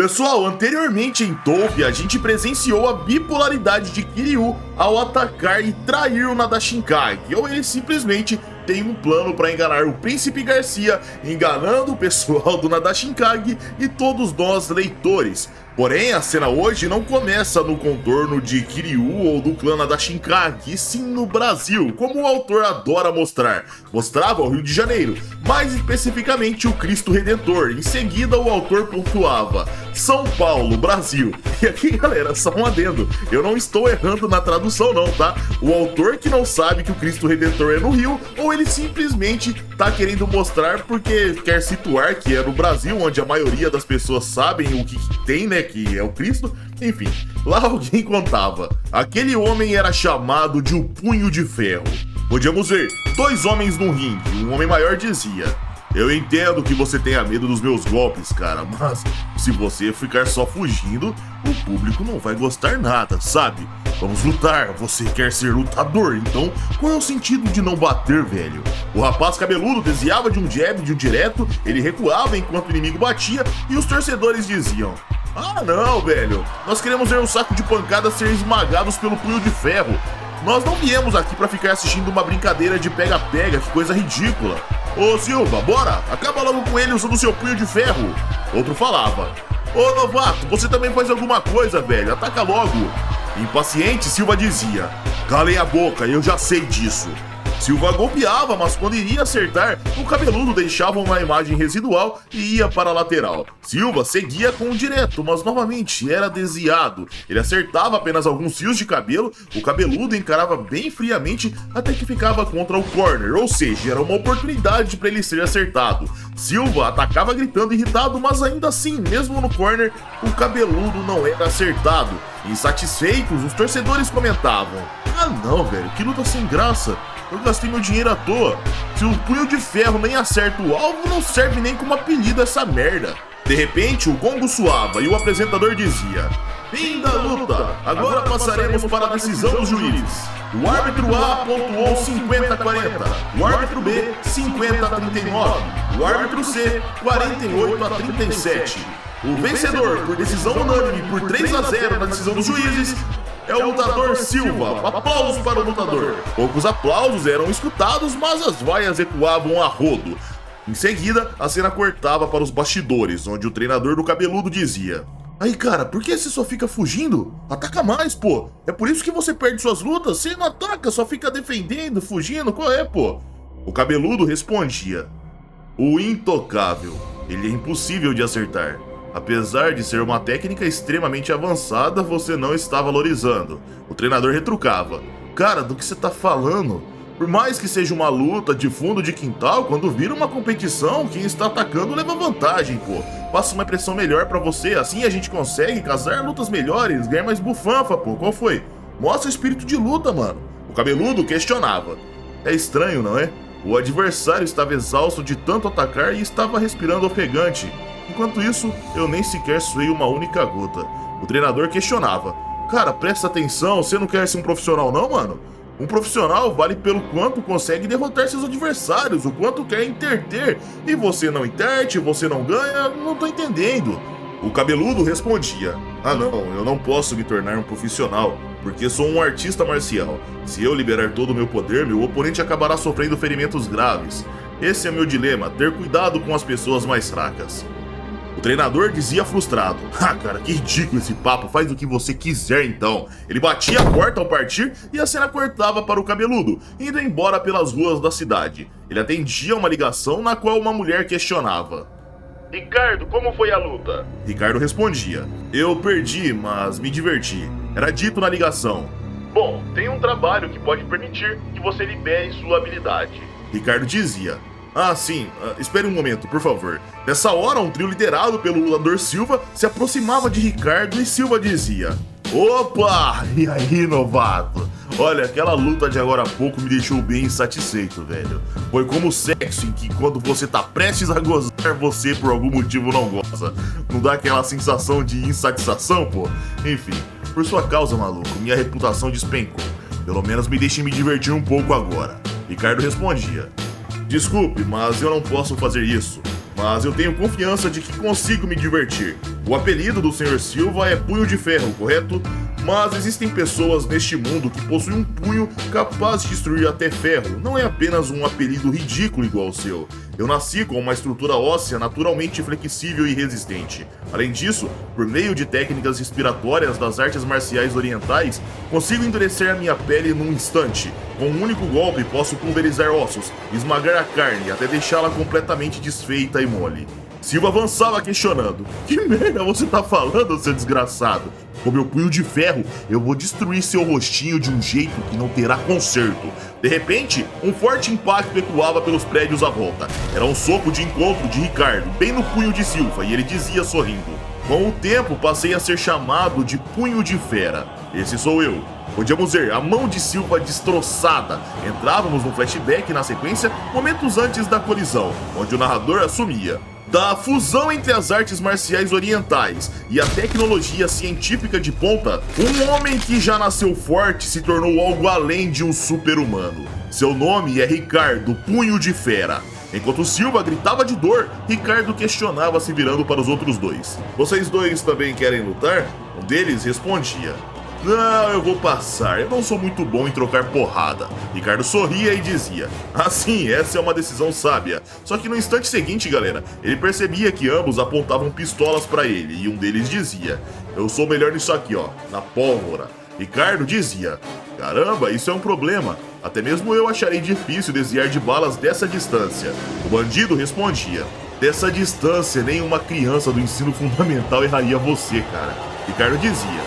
Pessoal, anteriormente em Touhou, a gente presenciou a bipolaridade de Kiryu ao atacar e trair o Nadashinkage, ou ele simplesmente tem um plano para enganar o Príncipe Garcia, enganando o pessoal do Nadashinkage e todos nós leitores. Porém, a cena hoje não começa no contorno de Kiryu ou do clã Nadashinkage, e sim no Brasil, como o autor adora mostrar. Mostrava o Rio de Janeiro, mais especificamente o Cristo Redentor. Em seguida, o autor pontuava São Paulo, Brasil. E aqui, galera, só um adendo. Eu não estou errando na tradução não, tá? O autor que não sabe que o Cristo Redentor é no Rio, ou ele simplesmente tá querendo mostrar porque quer situar que é no Brasil, onde a maioria das pessoas sabem o que tem, né? Que é o Cristo. Enfim, lá alguém contava. Aquele homem era chamado de o Punho de Ferro. Podíamos ver dois homens no ringue. Um homem maior dizia: eu entendo que você tenha medo dos meus golpes, cara, mas se você ficar só fugindo, o público não vai gostar nada, sabe? Vamos lutar, você quer ser lutador, então qual é o sentido de não bater, velho? O rapaz cabeludo desviava de um jab, de um direto, ele recuava enquanto o inimigo batia e os torcedores diziam: ah não, velho, nós queremos ver um saco de pancadas ser esmagados pelo Punho de Ferro. Nós não viemos aqui pra ficar assistindo uma brincadeira de pega-pega, que coisa ridícula. Ô Silva, bora, acaba logo com ele usando seu Punho de Ferro. Outro falava: ô novato, você também faz alguma coisa, velho, ataca logo. Impaciente, Silva dizia: calem a boca, eu já sei disso. Silva golpeava, mas quando iria acertar, o cabeludo deixava uma imagem residual e ia para a lateral. Silva seguia com o direto, mas novamente era desviado. Ele acertava apenas alguns fios de cabelo, o cabeludo encarava bem friamente até que ficava contra o corner, ou seja, era uma oportunidade para ele ser acertado. Silva atacava gritando irritado, mas ainda assim, mesmo no corner, o cabeludo não era acertado. Insatisfeitos, os torcedores comentavam: ah não, velho, que luta sem graça. Eu gastei meu dinheiro à toa. Se o Punho de Ferro nem acerta o alvo, não serve nem como apelido essa merda. De repente, o gongo soava e o apresentador dizia: fim da luta, agora passaremos para a decisão dos juízes. O árbitro A pontuou 50-40, o árbitro B 50-39, o árbitro C 48-37. O vencedor por decisão unânime por 3-0 na decisão dos juízes é o lutador Silva. Aplausos para o lutador. Poucos aplausos eram escutados, mas as vaias ecoavam a rodo. Em seguida, a cena cortava para os bastidores, onde o treinador do cabeludo dizia: aí cara, por que você só fica fugindo? Ataca mais, pô. É por isso que você perde suas lutas. Você não ataca, só fica defendendo, fugindo. Qual é, pô? O cabeludo respondia: o intocável. Ele é impossível de acertar. Apesar de ser uma técnica extremamente avançada, você não está valorizando. O treinador retrucava: cara, do que você tá falando? Por mais que seja uma luta de fundo de quintal, quando vira uma competição, quem está atacando leva vantagem, pô. Passa uma impressão melhor pra você, assim a gente consegue casar lutas melhores, ganhar mais bufanfa, pô. Qual foi? Mostra o espírito de luta, mano. O cabeludo questionava: é estranho, não é? O adversário estava exausto de tanto atacar e estava respirando ofegante. Enquanto isso, eu nem sequer suei uma única gota. O treinador questionava: cara, presta atenção, você não quer ser um profissional não, mano? Um profissional vale pelo quanto consegue derrotar seus adversários, o quanto quer interter. E você não interte, você não ganha, não tô entendendo. O cabeludo respondia: ah não, eu não posso me tornar um profissional, porque sou um artista marcial. Se eu liberar todo o meu poder, meu oponente acabará sofrendo ferimentos graves. Esse é meu dilema, ter cuidado com as pessoas mais fracas. O treinador dizia frustrado: ah cara, que ridículo esse papo, faz o que você quiser então. Ele batia a porta ao partir e a cena cortava para o cabeludo, indo embora pelas ruas da cidade. Ele atendia uma ligação na qual uma mulher questionava: Ricardo, como foi a luta? Ricardo respondia: eu perdi, mas me diverti. Era dito na ligação: bom, tem um trabalho que pode permitir que você libere sua habilidade. Ricardo dizia: ah, sim, espere um momento, por favor. Nessa hora, um trio liderado pelo lutador Silva se aproximava de Ricardo e Silva dizia: opa, e aí, novato? Olha, aquela luta de agora há pouco me deixou bem insatisfeito, velho. Foi como o sexo em que quando você tá prestes a gozar, você por algum motivo não goza. Não dá aquela sensação de insatisfação, pô? Enfim, por sua causa, maluco, minha reputação despencou. Pelo menos me deixe me divertir um pouco agora. Ricardo respondia: desculpe, mas eu não posso fazer isso. mas eu tenho confiança de que consigo me divertir. O apelido do Sr. Silva é Punho de Ferro, correto? Mas existem pessoas neste mundo que possuem um punho capaz de destruir até ferro. Não é apenas um apelido ridículo igual ao seu. Eu nasci com uma estrutura óssea naturalmente flexível e resistente. Além disso, por meio de técnicas respiratórias das artes marciais orientais, consigo endurecer a minha pele num instante. Com um único golpe posso pulverizar ossos, esmagar a carne até deixá-la completamente desfeita e mole. Silva avançava questionando. Que merda você tá falando, seu desgraçado? Com meu punho de ferro, eu vou destruir seu rostinho de um jeito que não terá conserto. De repente, um forte impacto ecoava pelos prédios à volta. Era um soco de encontro de Ricardo, bem no punho de Silva, e ele dizia sorrindo. Com o tempo, passei a ser chamado de Punho de Fera. Esse sou eu. Podíamos ver a mão de Silva destroçada. Entrávamos no flashback na sequência, momentos antes da colisão, onde o narrador assumia. Da fusão entre as artes marciais orientais e a tecnologia científica de ponta, um homem que já nasceu forte se tornou algo além de um super-humano. Seu nome é Ricardo Punho de Fera. Enquanto Silva gritava de dor, Ricardo questionava se virando para os outros dois. Vocês dois também querem lutar? Um deles respondia. Não, eu vou passar, eu não sou muito bom em trocar porrada. Ricardo sorria e dizia, sim, essa é uma decisão sábia. Só que no instante seguinte, galera, ele percebia que ambos apontavam pistolas pra ele e um deles dizia, eu sou melhor nisso aqui, ó, na pólvora. Ricardo dizia, caramba, isso é um problema. Até mesmo eu acharei difícil desviar de balas dessa distância. O bandido respondia, dessa distância nenhuma criança do ensino fundamental erraria você, cara. Ricardo dizia,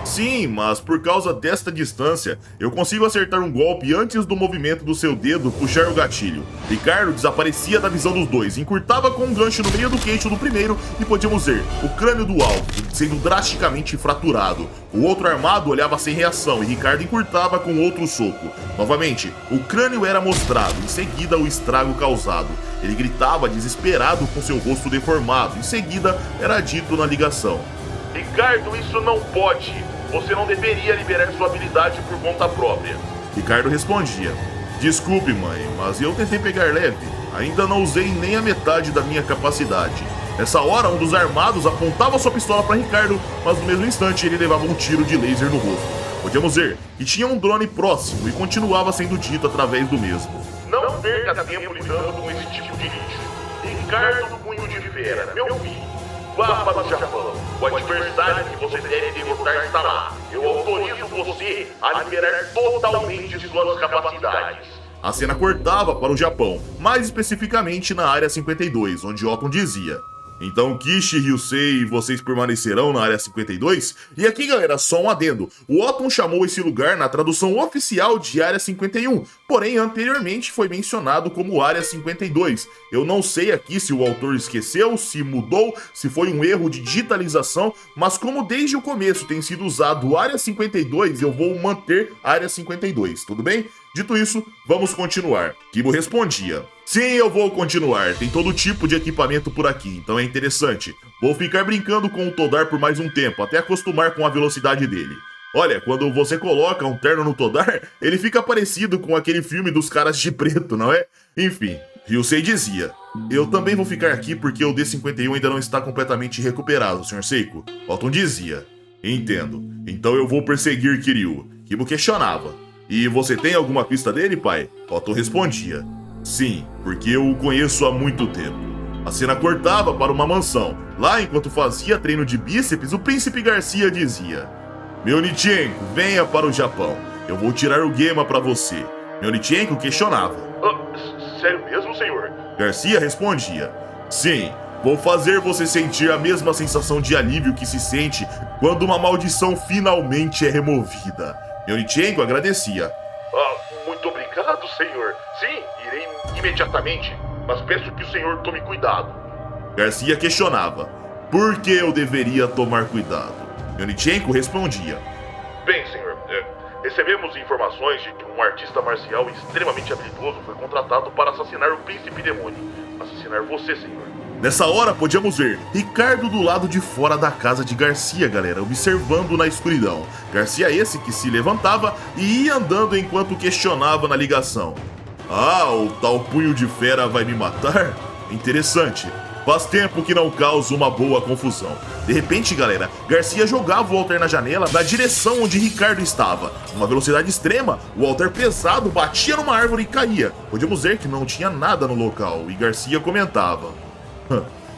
sim, mas por causa desta distância, eu consigo acertar um golpe antes do movimento do seu dedo puxar o gatilho. Ricardo desaparecia da visão dos dois, encurtava com um gancho no meio do queixo do primeiro e podíamos ver o crânio do alvo sendo drasticamente fraturado. O outro armado olhava sem reação e Ricardo encurtava com outro soco. Novamente, o crânio era mostrado, em seguida o estrago causado. Ele gritava desesperado com seu rosto deformado, em seguida era dito na ligação. Ricardo, isso não pode. Você não deveria liberar sua habilidade por conta própria. Ricardo respondia. Desculpe, mãe, mas eu tentei pegar leve. Ainda não usei nem a metade da minha capacidade. Nessa hora, um dos armados apontava sua pistola para Ricardo, mas no mesmo instante ele levava um tiro de laser no rosto. Podíamos ver que tinha um drone próximo e continuava sendo dito através do mesmo. Não perca tempo lidando com esse tipo de lixo. Ricardo Punho de Fera, meu filho. Vá para o Japão. O adversário que você deve derrotar está lá. Eu autorizo você a liberar totalmente suas capacidades. A cena cortava para o Japão, mais especificamente na Área 52, onde Otton dizia... Então Kishi e Ryusei, vocês permanecerão na Área 52? E aqui, galera, só um adendo. O Otton chamou esse lugar na tradução oficial de Área 51, porém anteriormente foi mencionado como Área 52. Eu não sei aqui se o autor esqueceu, se mudou, se foi um erro de digitalização, mas como desde o começo tem sido usado Área 52, eu vou manter Área 52, tudo bem? Dito isso, vamos continuar. Kibo respondia. Sim, eu vou continuar. Tem todo tipo de equipamento por aqui, então é interessante. Vou ficar brincando com o Todar por mais um tempo, até acostumar com a velocidade dele. Olha, quando você coloca um terno no Todar, ele fica parecido com aquele filme dos caras de preto, não é? Enfim, Ryusei dizia. Eu também vou ficar aqui porque o D-51 ainda não está completamente recuperado, Sr. Seiko. Otton dizia. Entendo. Então eu vou perseguir Kiryu. Kibo questionava. E você tem alguma pista dele, pai? Otton respondia. Sim, porque eu o conheço há muito tempo. A cena cortava para uma mansão. Lá, enquanto fazia treino de bíceps, o príncipe Garcia dizia: Mionichenko, venha para o Japão. Eu vou tirar o Gema para você. Mionichenko questionava. Sério mesmo, senhor? Garcia respondia. Sim, vou fazer você sentir a mesma sensação de alívio que se sente quando uma maldição finalmente é removida. Mionichenko agradecia. Muito obrigado, senhor. Sim, irei imediatamente, mas peço que o senhor tome cuidado. Garcia questionava. Por que eu deveria tomar cuidado? Mionichenko respondia. Bem, senhor, recebemos informações de que um artista marcial extremamente habilidoso foi contratado para assassinar o príncipe Demônio. Assassinar você, senhor. Nessa hora, podíamos ver Ricardo do lado de fora da casa de Garcia, galera, observando na escuridão. Garcia esse que se levantava e ia andando enquanto questionava na ligação. O tal Punho de Fera vai me matar? Interessante. Faz tempo que não causa uma boa confusão. De repente, galera, Garcia jogava o Walter na janela na direção onde Ricardo estava. Numa velocidade extrema, o Walter pesado batia numa árvore e caía. Podíamos ver que não tinha nada no local e Garcia comentava: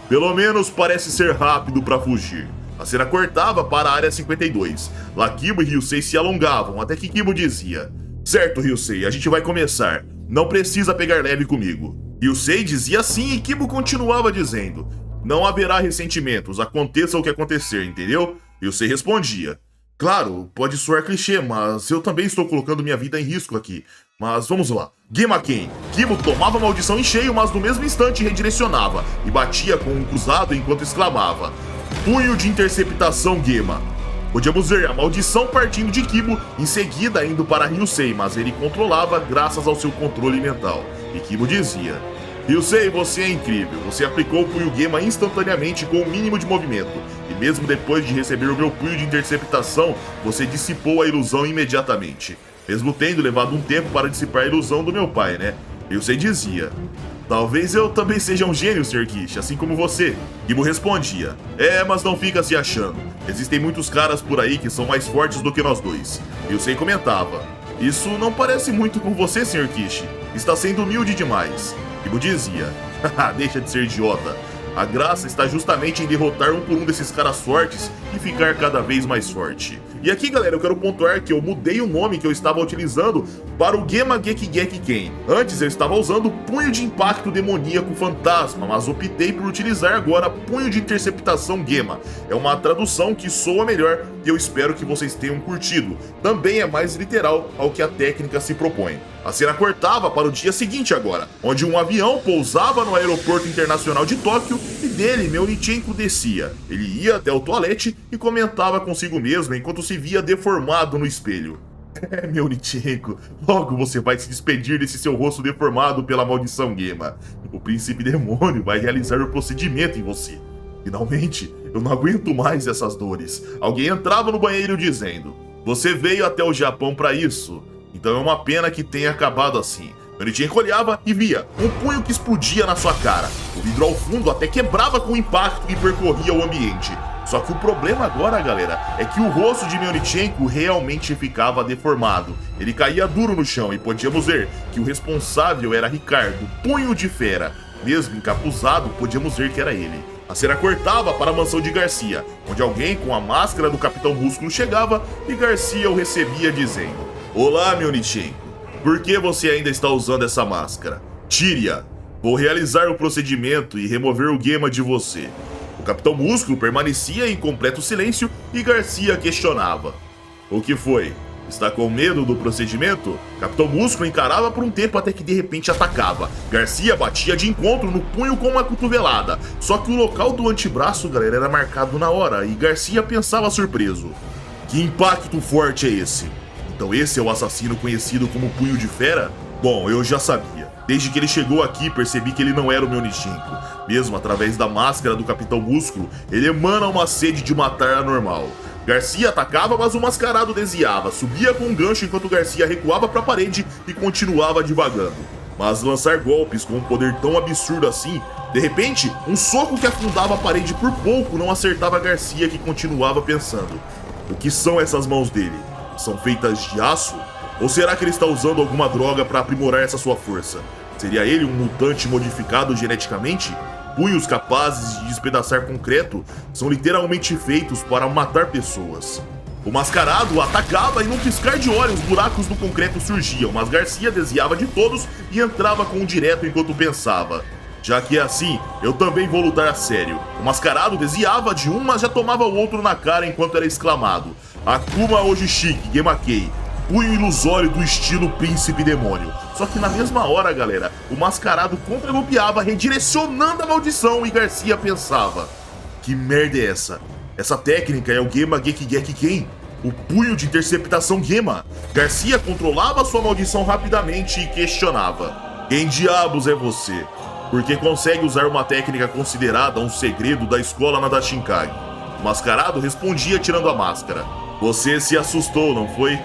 pelo menos parece ser rápido para fugir. A cena cortava para a área 52. Lá Kibo e Ryusei se alongavam, até que Kibo dizia: certo, Ryusei, a gente vai começar. Não precisa pegar leve comigo. Ryusei dizia sim e Kibo continuava dizendo: não haverá ressentimentos, aconteça o que acontecer, entendeu? Ryusei respondia: claro, pode soar clichê, mas eu também estou colocando minha vida em risco aqui. Mas vamos lá. Gema-ken. Kibo tomava a maldição em cheio, mas no mesmo instante redirecionava e batia com um cruzado enquanto exclamava: punho de interceptação Gema. Podíamos ver a maldição partindo de Kibo, em seguida indo para Ryusei, mas ele controlava graças ao seu controle mental. E Kibo dizia: Ryusei, você é incrível, você aplicou o punho Gema instantaneamente com o mínimo de movimento, e mesmo depois de receber o meu punho de interceptação, você dissipou a ilusão imediatamente. Mesmo tendo levado um tempo para dissipar a ilusão do meu pai, né? Ryusei dizia: talvez eu também seja um gênio, Sr. Kishi, assim como você. Kibo respondia: mas não fica se achando. Existem muitos caras por aí que são mais fortes do que nós dois. Ryusei comentava: isso não parece muito com você, Sr. Kishi. Está sendo humilde demais. Kibo dizia: haha, deixa de ser idiota. A graça está justamente em derrotar um por um desses caras fortes e ficar cada vez mais forte. E aqui, galera, eu quero pontuar que eu mudei o nome que eu estava utilizando para o Gema Gekigeki Ken. Antes eu estava usando Punho de Impacto Demoníaco Fantasma, mas optei por utilizar agora Punho de Interceptação Gema. É uma tradução que soa melhor e eu espero que vocês tenham curtido. Também é mais literal ao que a técnica se propõe. A cena cortava para o dia seguinte agora, onde um avião pousava no aeroporto internacional de Tóquio e dele Mionichenko descia. Ele ia até o toalete e comentava consigo mesmo enquanto se via deformado no espelho. Mionichenko, logo você vai se despedir desse seu rosto deformado pela maldição Gema. O príncipe demônio vai realizar o procedimento em você. Finalmente, eu não aguento mais essas dores. Alguém entrava no banheiro dizendo: você veio até o Japão para isso. Então é uma pena que tenha acabado assim. Mionichenko olhava e via um punho que explodia na sua cara. O vidro ao fundo até quebrava com o impacto e percorria o ambiente. Só que o problema agora, galera, é que o rosto de Mionichenko realmente ficava deformado. Ele caía duro no chão e podíamos ver que o responsável era Ricardo, Punho de Fera. Mesmo encapuzado, podíamos ver que era ele. A cena cortava para a mansão de Garcia, onde alguém com a máscara do Capitão Músculo chegava e Garcia o recebia dizendo: olá, Mionichenko. Por que você ainda está usando essa máscara? Tire-a. Vou realizar o procedimento e remover o Gema de você. O Capitão Músculo permanecia em completo silêncio e Garcia questionava: o que foi? Está com medo do procedimento? Capitão Músculo encarava por um tempo até que de repente atacava. Garcia batia de encontro no punho com uma cotovelada. Só que o local do antebraço, galera, era marcado na hora e Garcia pensava surpreso: que impacto forte é esse? Então esse é o assassino conhecido como Punho de Fera? Bom, eu já sabia. Desde que ele chegou aqui, percebi que ele não era o Mionichenko. Mesmo através da máscara do Capitão Músculo, ele emana uma sede de matar anormal. Garcia atacava, mas o mascarado desviava, subia com um gancho enquanto Garcia recuava para a parede e continuava divagando. Mas lançar golpes com um poder tão absurdo assim, de repente, um soco que afundava a parede por pouco não acertava Garcia, que continuava pensando: o que são essas mãos dele? São feitas de aço? Ou será que ele está usando alguma droga para aprimorar essa sua força? Seria ele um mutante modificado geneticamente? Punhos capazes de despedaçar concreto são literalmente feitos para matar pessoas. O mascarado atacava e num piscar de olhos buracos no concreto surgiam, mas Garcia desviava de todos e entrava com um direto enquanto pensava: já que é assim, eu também vou lutar a sério. O mascarado desviava de um, mas já tomava o outro na cara enquanto era exclamado: Akuma Ojishiki Gemakei, punho ilusório do estilo Príncipe Demônio. Só que na mesma hora, galera, o mascarado contra-golpeava, redirecionando a maldição e Garcia pensava: que merda é essa? Essa técnica é o Gema Gekigeki Ken, o punho de interceptação Gema. Garcia controlava sua maldição rapidamente e questionava: quem diabos é você? Porque consegue usar uma técnica considerada um segredo da escola Nadashinkage. O mascarado respondia tirando a máscara: você se assustou, não foi?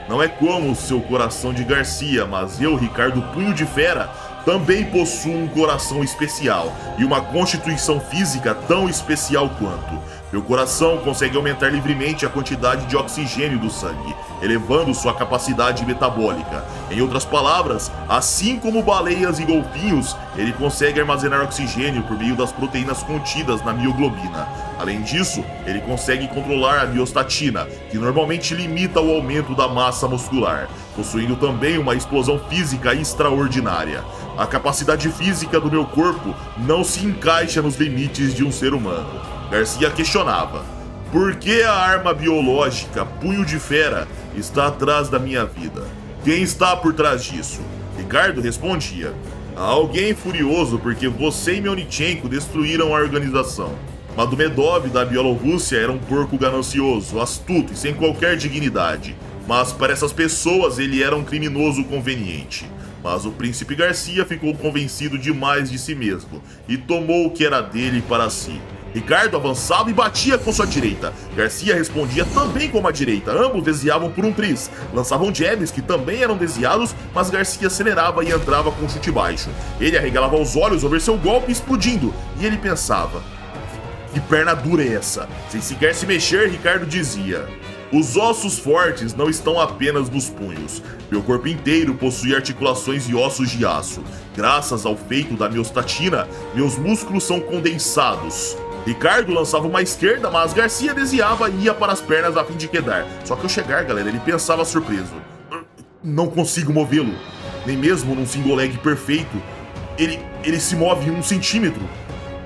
Não é como o seu coração de Garcia, mas eu, Ricardo Punho de Fera, também possui um coração especial e uma constituição física tão especial quanto. Meu coração consegue aumentar livremente a quantidade de oxigênio do sangue, elevando sua capacidade metabólica. Em outras palavras, assim como baleias e golfinhos, ele consegue armazenar oxigênio por meio das proteínas contidas na mioglobina. Além disso, ele consegue controlar a miostatina, que normalmente limita o aumento da massa muscular, possuindo também uma explosão física extraordinária. A capacidade física do meu corpo não se encaixa nos limites de um ser humano. Garcia questionava: por que a arma biológica Punho de Fera está atrás da minha vida? Quem está por trás disso? Ricardo respondia: há alguém furioso porque você e Melnichenko destruíram a organização. Magomedov da Bielorrússia era um porco ganancioso, astuto e sem qualquer dignidade. Mas para essas pessoas ele era um criminoso conveniente. Mas o príncipe Garcia ficou convencido demais de si mesmo e tomou o que era dele para si. Ricardo avançava e batia com sua direita. Garcia respondia também com a direita. Ambos desviavam por um tris. Lançavam jabs que também eram desviados, mas Garcia acelerava e entrava com um chute baixo. Ele arregalava os olhos ao ver seu golpe explodindo. E ele pensava: que perna dura é essa? Sem sequer se mexer, Ricardo dizia: os ossos fortes não estão apenas nos punhos. Meu corpo inteiro possui articulações e ossos de aço. Graças ao feito da miostatina, meus músculos são condensados. Ricardo lançava uma esquerda, mas Garcia desviava e ia para as pernas a fim de quedar. Só que ao chegar, galera, ele pensava surpreso: não consigo movê-lo. Nem mesmo num single leg perfeito. Ele se move 1 centímetro.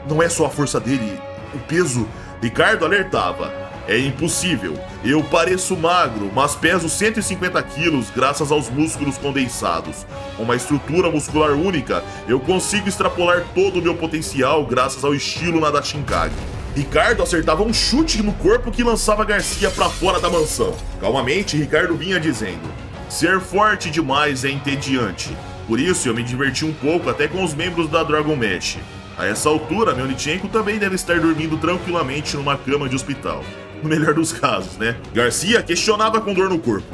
Não é só a força dele, o peso. Ricardo alertava: é impossível. Eu pareço magro, mas peso 150 quilos graças aos músculos condensados. Com uma estrutura muscular única, eu consigo extrapolar todo o meu potencial graças ao estilo Nadashinkage. Ricardo acertava um chute no corpo que lançava Garcia para fora da mansão. Calmamente, Ricardo vinha dizendo: ser forte demais é entediante. Por isso eu me diverti um pouco até com os membros da Dragon Mesh. A essa altura, Melnichenko também deve estar dormindo tranquilamente numa cama de hospital. No melhor dos casos, né? Garcia questionava com dor no corpo: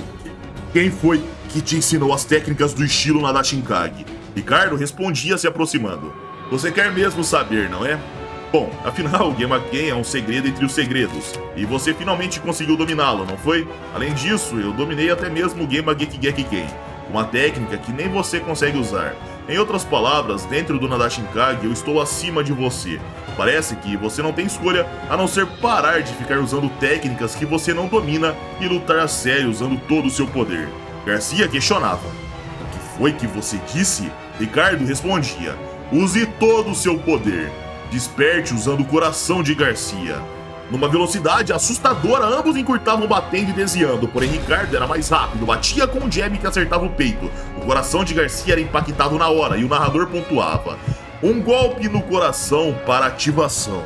quem foi que te ensinou as técnicas do estilo Nadashinkage? Ricardo respondia se aproximando: você quer mesmo saber, não é? Bom, afinal, o Genma-Ken é um segredo entre os segredos, e você finalmente conseguiu dominá-lo, não foi? Além disso, eu dominei até mesmo o Genma-Gekigeki-Ken, uma técnica que nem você consegue usar. Em outras palavras, dentro do Nadashinkage eu estou acima de você. Parece que você não tem escolha a não ser parar de ficar usando técnicas que você não domina e lutar a sério usando todo o seu poder. Garcia questionava: o que foi que você disse? Ricardo respondia: use todo o seu poder. Desperte usando o coração de Garcia. Numa velocidade assustadora, ambos encurtavam batendo e desviando, porém Ricardo era mais rápido, batia com um jab que acertava o peito. O coração de Garcia era impactado na hora e o narrador pontuava: um golpe no coração para ativação.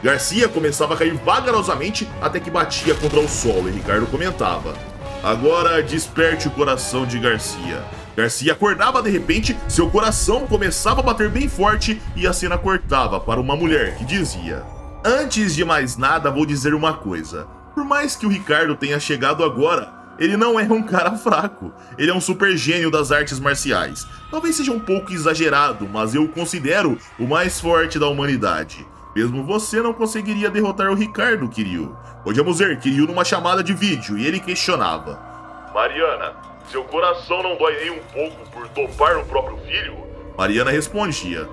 Garcia começava a cair vagarosamente até que batia contra o solo e Ricardo comentava: agora desperte o coração de Garcia. Garcia acordava de repente, seu coração começava a bater bem forte e a cena cortava para uma mulher que dizia: antes de mais nada, vou dizer uma coisa. Por mais que o Ricardo tenha chegado agora, ele não é um cara fraco. Ele é um super gênio das artes marciais. Talvez seja um pouco exagerado, mas eu o considero o mais forte da humanidade. Mesmo você não conseguiria derrotar o Ricardo, Kiryu. Podíamos ver Kiryu numa chamada de vídeo e ele questionava: Mariana, seu coração não dói nem um pouco por topar o próprio filho? Mariana respondia: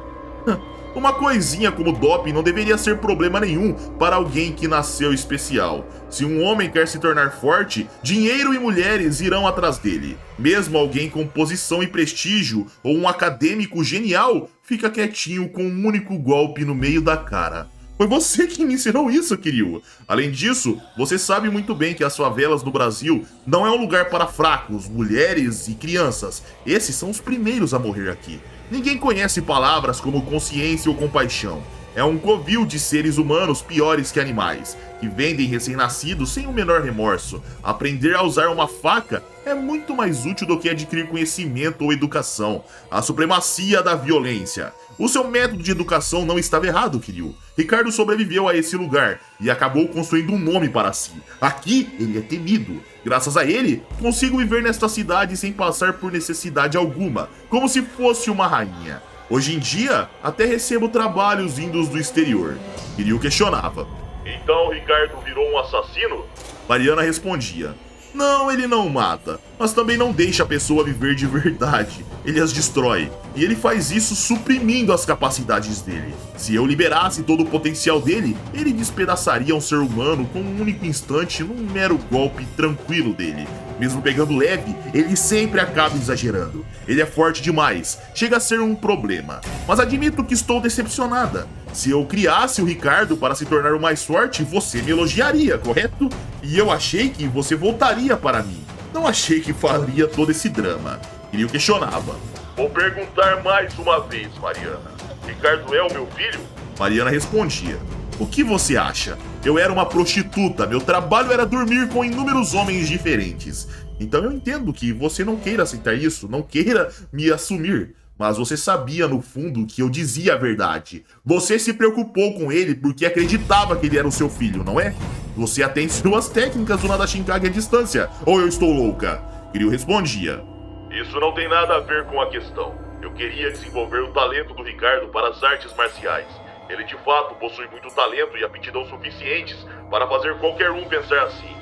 uma coisinha como doping não deveria ser problema nenhum para alguém que nasceu especial. Se um homem quer se tornar forte, dinheiro e mulheres irão atrás dele. Mesmo alguém com posição e prestígio ou um acadêmico genial fica quietinho com um único golpe no meio da cara. Foi você que me ensinou isso, Kiryu. Além disso, você sabe muito bem que as favelas no Brasil não é um lugar para fracos, mulheres e crianças. Esses são os primeiros a morrer aqui. Ninguém conhece palavras como consciência ou compaixão. É um covil de seres humanos piores que animais, que vendem recém-nascidos sem o menor remorso. Aprender a usar uma faca é muito mais útil do que adquirir conhecimento ou educação. A supremacia da violência. O seu método de educação não estava errado, Kiryu. Ricardo sobreviveu a esse lugar e acabou construindo um nome para si. Aqui, ele é temido. Graças a ele, consigo viver nesta cidade sem passar por necessidade alguma, como se fosse uma rainha. Hoje em dia, até recebo trabalhos vindos do exterior. Kiryu questionava. Então Ricardo virou um assassino? Mariana respondia. Não, ele não mata, mas também não deixa a pessoa viver de verdade. Ele as destrói. E ele faz isso suprimindo as capacidades dele. Se eu liberasse todo o potencial dele, ele despedaçaria um ser humano com um único instante num mero golpe tranquilo dele. Mesmo pegando leve, ele sempre acaba exagerando. Ele é forte demais, chega a ser um problema. Mas admito que estou decepcionada. Se eu criasse o Ricardo para se tornar o mais forte, você me elogiaria, correto? E eu achei que você voltaria para mim. Não achei que faria todo esse drama. Kiryu questionava. Vou perguntar mais uma vez, Mariana. Ricardo é o meu filho? Mariana respondia. O que você acha? Eu era uma prostituta, meu trabalho era dormir com inúmeros homens diferentes. Então eu entendo que você não queira aceitar isso, não queira me assumir. Mas você sabia no fundo que eu dizia a verdade. Você se preocupou com ele porque acreditava que ele era o seu filho, não é? Você até ensinou as técnicas do Nada Shinkage à distância, ou eu estou louca? Kiryu respondia. Isso não tem nada a ver com a questão. Eu queria desenvolver o talento do Ricardo para as artes marciais. Ele de fato possui muito talento e aptidão suficientes para fazer qualquer um pensar assim.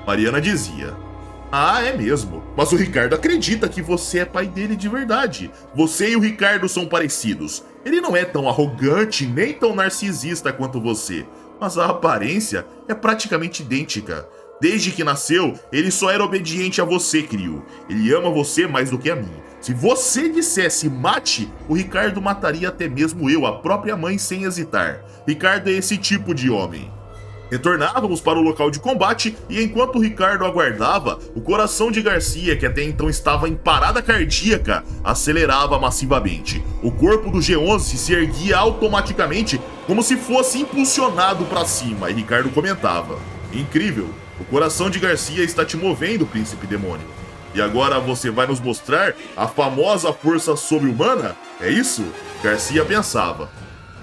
Mariana dizia. Ah, é mesmo. Mas o Ricardo acredita que você é pai dele de verdade. Você e o Ricardo são parecidos. Ele não é tão arrogante nem tão narcisista quanto você. Mas a aparência é praticamente idêntica. Desde que nasceu, ele só era obediente a você, Kiryu. Ele ama você mais do que a mim. Se você dissesse mate, o Ricardo mataria até mesmo eu, a própria mãe, sem hesitar. Ricardo é esse tipo de homem. Retornávamos para o local de combate e enquanto o Ricardo aguardava, o coração de Garcia, que até então estava em parada cardíaca, acelerava massivamente. O corpo do G11 se erguia automaticamente como se fosse impulsionado para cima e Ricardo comentava. Incrível, o coração de Garcia está te movendo, príncipe demônio. E agora você vai nos mostrar a famosa força sobre-humana? É isso? Garcia pensava.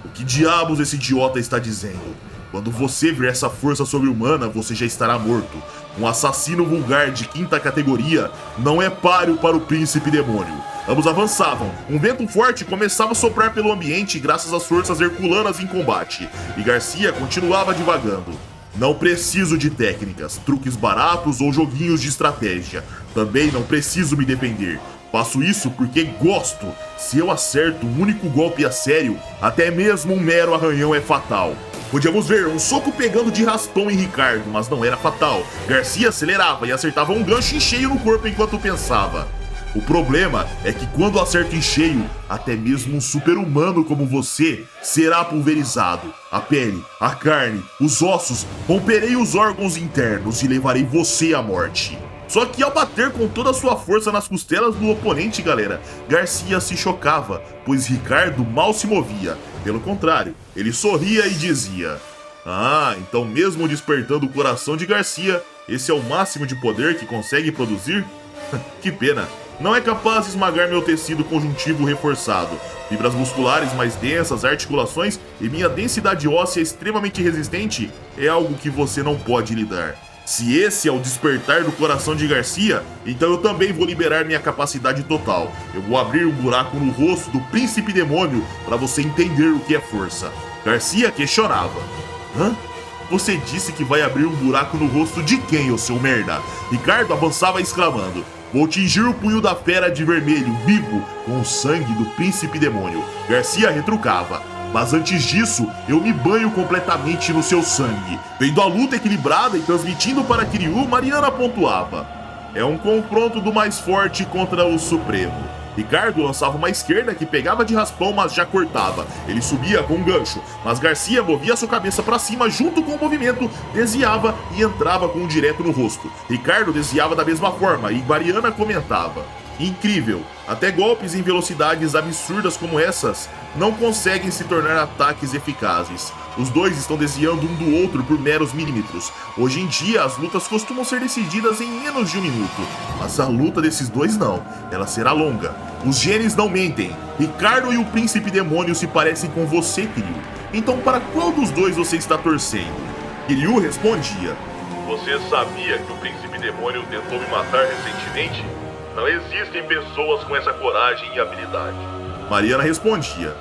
O que diabos esse idiota está dizendo? Quando você ver essa força sobre-humana, você já estará morto. Um assassino vulgar de 5ª categoria não é páreo para o príncipe demônio. Ambos avançavam. Um vento forte começava a soprar pelo ambiente graças às forças herculanas em combate. E Garcia continuava divagando. Não preciso de técnicas, truques baratos ou joguinhos de estratégia. Também não preciso me defender. Faço isso porque gosto. Se eu acerto um único golpe a sério, até mesmo um mero arranhão é fatal. Podíamos ver um soco pegando de raspão em Ricardo, mas não era fatal. Garcia acelerava e acertava um gancho em cheio no corpo enquanto pensava. O problema é que quando acerto em cheio, até mesmo um super-humano como você será pulverizado. A pele, a carne, os ossos, romperei os órgãos internos e levarei você à morte. Só que ao bater com toda a sua força nas costelas do oponente, galera, Garcia se chocava, pois Ricardo mal se movia. Pelo contrário, ele sorria e dizia: Ah, então mesmo despertando o coração de Garcia, esse é o máximo de poder que consegue produzir? Que pena, não é capaz de esmagar meu tecido conjuntivo reforçado. Fibras musculares mais densas, articulações e minha densidade óssea extremamente resistente é algo que você não pode lidar. Se esse é o despertar do coração de Garcia, então eu também vou liberar minha capacidade total. Eu vou abrir um buraco no rosto do príncipe demônio para você entender o que é força. Garcia questionava. Hã? Você disse que vai abrir um buraco no rosto de quem, ô seu merda? Ricardo avançava exclamando. Vou tingir o punho da fera de vermelho, vivo, com o sangue do príncipe demônio. Garcia retrucava. Mas antes disso, eu me banho completamente no seu sangue. Vendo a luta equilibrada e transmitindo para Kiryu, Mariana pontuava. É um confronto do mais forte contra o Supremo. Ricardo lançava uma esquerda que pegava de raspão, mas já cortava. Ele subia com um gancho, mas Garcia movia sua cabeça para cima junto com o movimento, desviava e entrava com um direto no rosto. Ricardo desviava da mesma forma e Mariana comentava. Incrível, até golpes em velocidades absurdas como essas não conseguem se tornar ataques eficazes. Os dois estão desviando um do outro por meros milímetros. Hoje em dia, as lutas costumam ser decididas em menos de um minuto, mas a luta desses dois não, ela será longa. Os genes não mentem. Ricardo e o Príncipe Demônio se parecem com você, Kiryu. Então para qual dos dois você está torcendo? Kiryu respondia: Você sabia que o Príncipe Demônio tentou me matar recentemente? Não existem pessoas com essa coragem e habilidade. Mariana respondia: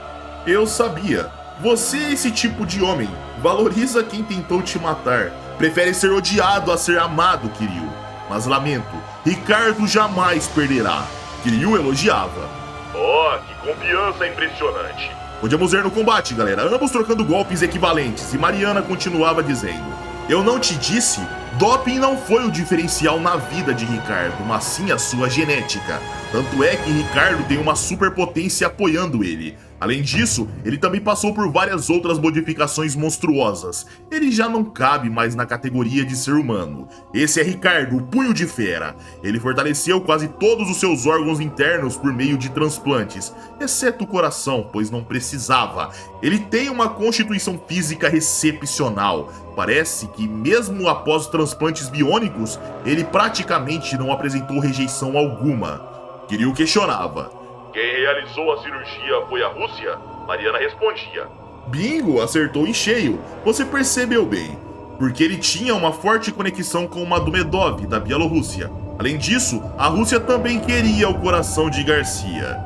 Eu sabia. Você é esse tipo de homem. Valoriza quem tentou te matar. Prefere ser odiado a ser amado, Kiryu. Mas lamento, Ricardo jamais perderá. Kiryu elogiava. Oh, que confiança impressionante. Podíamos ver no combate, galera, ambos trocando golpes equivalentes, e Mariana continuava dizendo: Eu não te disse? Doping não foi o diferencial na vida de Ricardo, mas sim a sua genética. Tanto é que Ricardo tem uma superpotência apoiando ele. Além disso, ele também passou por várias outras modificações monstruosas. Ele já não cabe mais na categoria de ser humano. Esse é Ricardo, o Punho de Fera. Ele fortaleceu quase todos os seus órgãos internos por meio de transplantes, exceto o coração, pois não precisava. Ele tem uma constituição física excepcional. Parece que mesmo após os transplantes biônicos, ele praticamente não apresentou rejeição alguma. Kiryu questionava: Quem realizou a cirurgia foi a Rússia? Mariana respondia: Bingo, acertou em cheio. Você percebeu bem. Porque ele tinha uma forte conexão com o Madumedov, da Bielorrússia. Além disso, a Rússia também queria o coração de Garcia.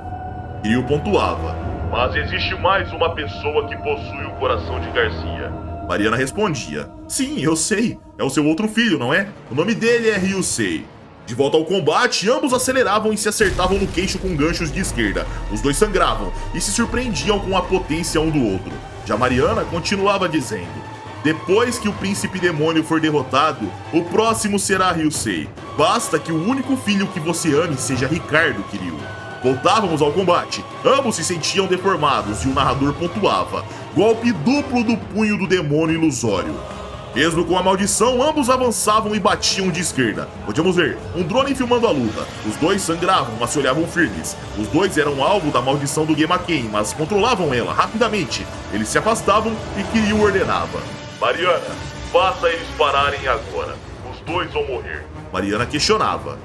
Kiryu pontuava: Mas existe mais uma pessoa que possui o coração de Garcia. Mariana respondia: Sim, eu sei. É o seu outro filho, não é? O nome dele é Ryusei. De volta ao combate, ambos aceleravam e se acertavam no queixo com ganchos de esquerda. Os dois sangravam e se surpreendiam com a potência um do outro. Já Mariana continuava dizendo: Depois que o Príncipe Demônio for derrotado, o próximo será Ryusei. Basta que o único filho que você ame seja Ricardo, Kiryu. Voltávamos ao combate. Ambos se sentiam deformados e o narrador pontuava: Golpe duplo do punho do demônio ilusório. Mesmo com a maldição, ambos avançavam e batiam de esquerda. Podíamos ver um drone filmando a luta. Os dois sangravam, mas se olhavam firmes. Os dois eram alvo da maldição do Gemaken, mas controlavam ela rapidamente. Eles se afastavam e Kiryu ordenava: Mariana, faça eles pararem agora. Os dois vão morrer. Mariana questionava: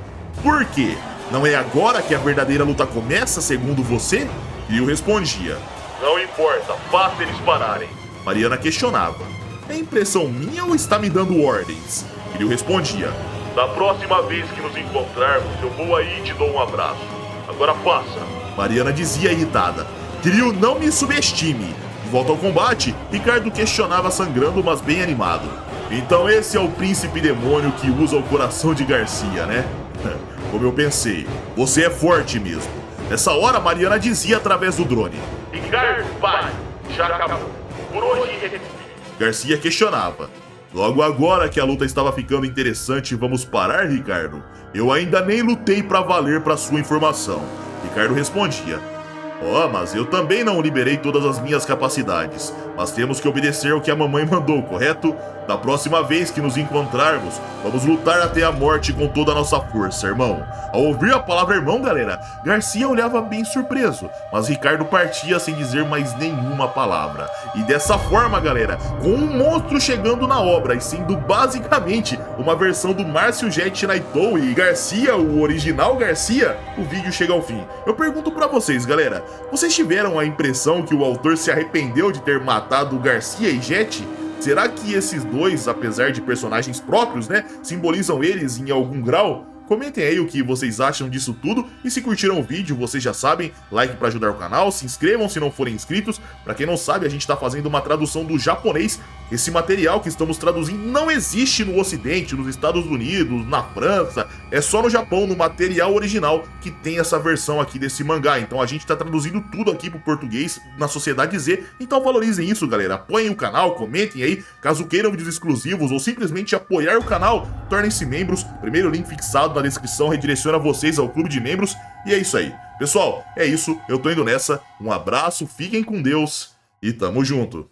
Por quê? Não é agora que a verdadeira luta começa, segundo você? Kiryu respondia: Não importa, faça eles pararem. Mariana questionava: É impressão minha ou está me dando ordens? Kiryu respondia: Da próxima vez que nos encontrarmos, eu vou aí e te dou um abraço. Agora faça. Mariana dizia irritada: Kiryu, não me subestime. De volta ao combate, Ricardo questionava sangrando, mas bem animado: Então esse é o Príncipe Demônio que usa o coração de Garcia, né? Como eu pensei, você é forte mesmo. Nessa hora, Mariana dizia através do drone: Ricardo, vai, já acabou. Por hoje, Garcia questionava: Logo agora que a luta estava ficando interessante, vamos parar, Ricardo? Eu ainda nem lutei pra valer pra sua informação. Ricardo respondia: mas eu também não liberei todas as minhas capacidades. Mas temos que obedecer ao que a mamãe mandou, correto? Da próxima vez que nos encontrarmos, vamos lutar até a morte com toda a nossa força, irmão. Ao ouvir a palavra irmão, galera, Garcia olhava bem surpreso, mas Ricardo partia sem dizer mais nenhuma palavra. E dessa forma, galera, com um monstro chegando na obra e sendo basicamente uma versão do Márcio Jet Naito e Garcia, o original Garcia, o vídeo chega ao fim. Eu pergunto pra vocês, galera, vocês tiveram a impressão que o autor se arrependeu de ter matado Garcia e Jet? Será que esses dois, apesar de personagens próprios, né, simbolizam eles em algum grau? Comentem aí o que vocês acham disso tudo e se curtiram o vídeo, vocês já sabem, like para ajudar o canal, se inscrevam se não forem inscritos. Para quem não sabe, a gente está fazendo uma tradução do japonês. Esse material que estamos traduzindo não existe no Ocidente, nos Estados Unidos, na França, é só no Japão, no material original, que tem essa versão aqui desse mangá. Então a gente está traduzindo tudo aqui pro português na Sociedade Z, então valorizem isso, galera. Apoiem o canal, comentem aí, caso queiram vídeos exclusivos ou simplesmente apoiar o canal, tornem-se membros. Primeiro link fixado na descrição redireciona vocês ao clube de membros. E é isso aí. Pessoal, é isso, eu tô indo nessa. Um abraço, fiquem com Deus e tamo junto.